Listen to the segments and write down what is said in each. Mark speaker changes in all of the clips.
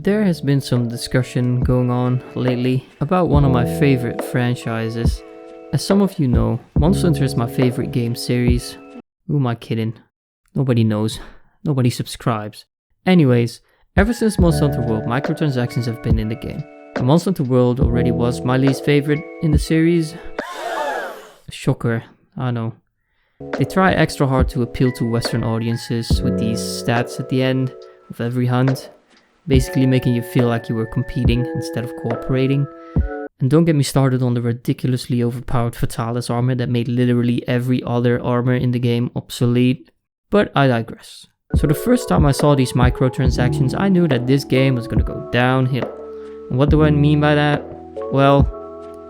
Speaker 1: There has been some discussion going on lately about one of my favorite franchises. As some of you know, Monster Hunter is my favorite game series. Who am I kidding? Nobody knows. Nobody subscribes. Anyways, ever since Monster Hunter World, microtransactions have been in the game. And Monster Hunter World already was my least favorite in the series. Shocker, I know. They try extra hard to appeal to Western audiences with these stats at the end of every hunt, basically making you feel like you were competing instead of cooperating. And don't get me started on the ridiculously overpowered Fatalis armor that made literally every other armor in the game obsolete. But I digress. So the first time I saw these microtransactions, I knew that this game was gonna go downhill. And what do I mean by that? Well,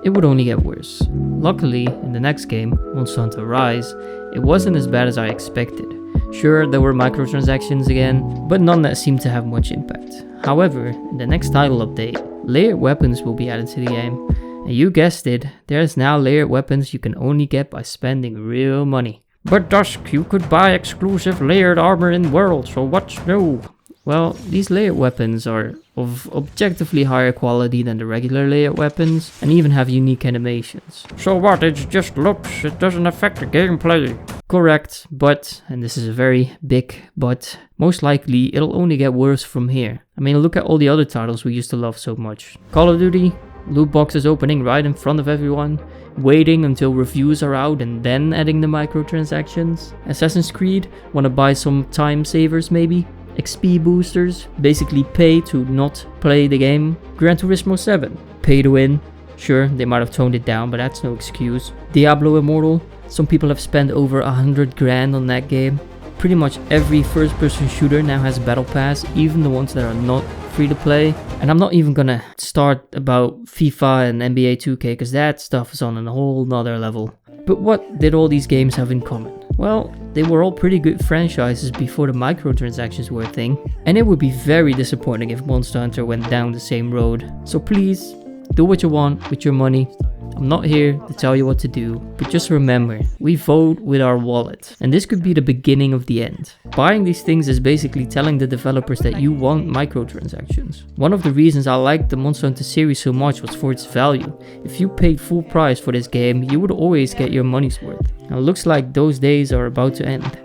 Speaker 1: it would only get worse. Luckily, in the next game, Monster Hunter Rise, it wasn't as bad as I expected. Sure, there were microtransactions again, but none that seemed to have much impact. However, in the next title update, layered weapons will be added to the game. And you guessed it, there's now layered weapons you can only get by spending real money. But Dusk, you could buy exclusive layered armor in World, so what's new? Well, these layered weapons are of objectively higher quality than the regular layered weapons, and even have unique animations. So what, it just looks, it doesn't affect the gameplay? Correct, but, and this is a very big but, most likely it'll only get worse from here. I mean, look at all the other titles we used to love so much. Call of Duty, loot boxes opening right in front of everyone, waiting until reviews are out and then adding the microtransactions. Assassin's Creed, wanna buy some time savers maybe? XP boosters, basically pay to not play the game. Gran Turismo 7, pay to win. Sure, they might have toned it down, but that's no excuse. Diablo Immortal, some people have spent over 100 grand on that game. Pretty much every first person shooter now has a battle pass, even the ones that are not free to play. And I'm not even gonna start about FIFA and NBA 2K, because that stuff is on a whole nother level. But what did all these games have in common? Well, they were all pretty good franchises before the microtransactions were a thing, and it would be very disappointing if Monster Hunter went down the same road. So please, do what you want with your money. I'm not here to tell you what to do, but just remember, we vote with our wallet, and this could be the beginning of the end. Buying these things is basically telling the developers that you want microtransactions. One of the reasons I liked the Monster Hunter series so much was for its value. If you paid full price for this game, you would always get your money's worth. Now it looks like those days are about to end,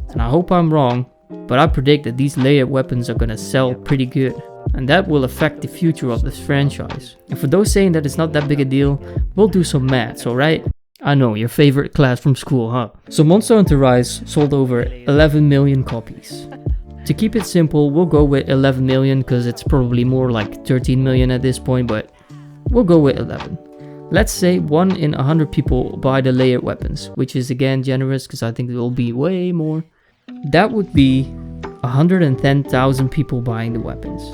Speaker 1: and I hope I'm wrong, but I predict that these layered weapons are gonna sell pretty good. And that will affect the future of this franchise. And for those saying that it's not that big a deal, we'll do some maths, alright? I know, your favorite class from school, huh? So Monster Hunter Rise sold over 11 million copies. To keep it simple, we'll go with 11 million because it's probably more like 13 million at this point, but we'll go with 11. Let's say 1 in 100 people buy the layered weapons, which is again generous because I think there will be way more. That would be 110,000 people buying the weapons.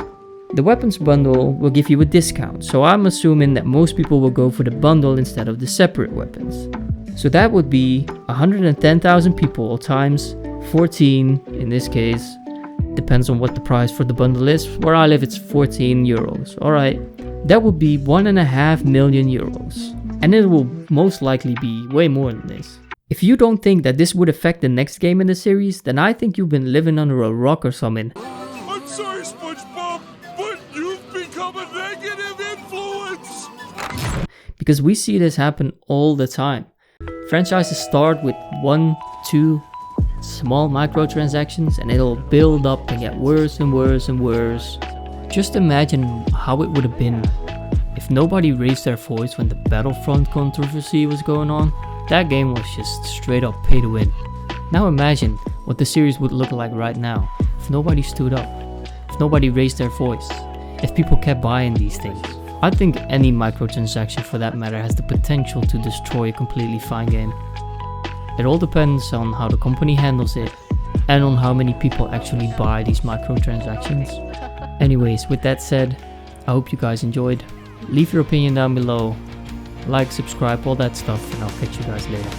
Speaker 1: The weapons bundle will give you a discount, so I'm assuming that most people will go for the bundle instead of the separate weapons. So that would be 110,000 people times 14, in this case, depends on what the price for the bundle is. Where I live it's 14 euros, alright. That would be 1.5 million euros, and it will most likely be way more than this. If you don't think that this would affect the next game in the series, then I think you've been living under a rock or something.
Speaker 2: I'm sorry, SpongeBob, but you've become a negative influence!
Speaker 1: Because we see this happen all the time. Franchises start with 1, 2 small microtransactions and it'll build up and get worse and worse and worse. Just imagine how it would have been if nobody raised their voice when the Battlefront controversy was going on. That game was just straight up pay to win. Now imagine what the series would look like right now if nobody stood up, if nobody raised their voice, if people kept buying these things. I think any microtransaction for that matter has the potential to destroy a completely fine game. It all depends on how the company handles it and on how many people actually buy these microtransactions. Anyways, with that said, I hope you guys enjoyed. Leave your opinion down below. Like, subscribe, all that stuff, and I'll catch you guys later.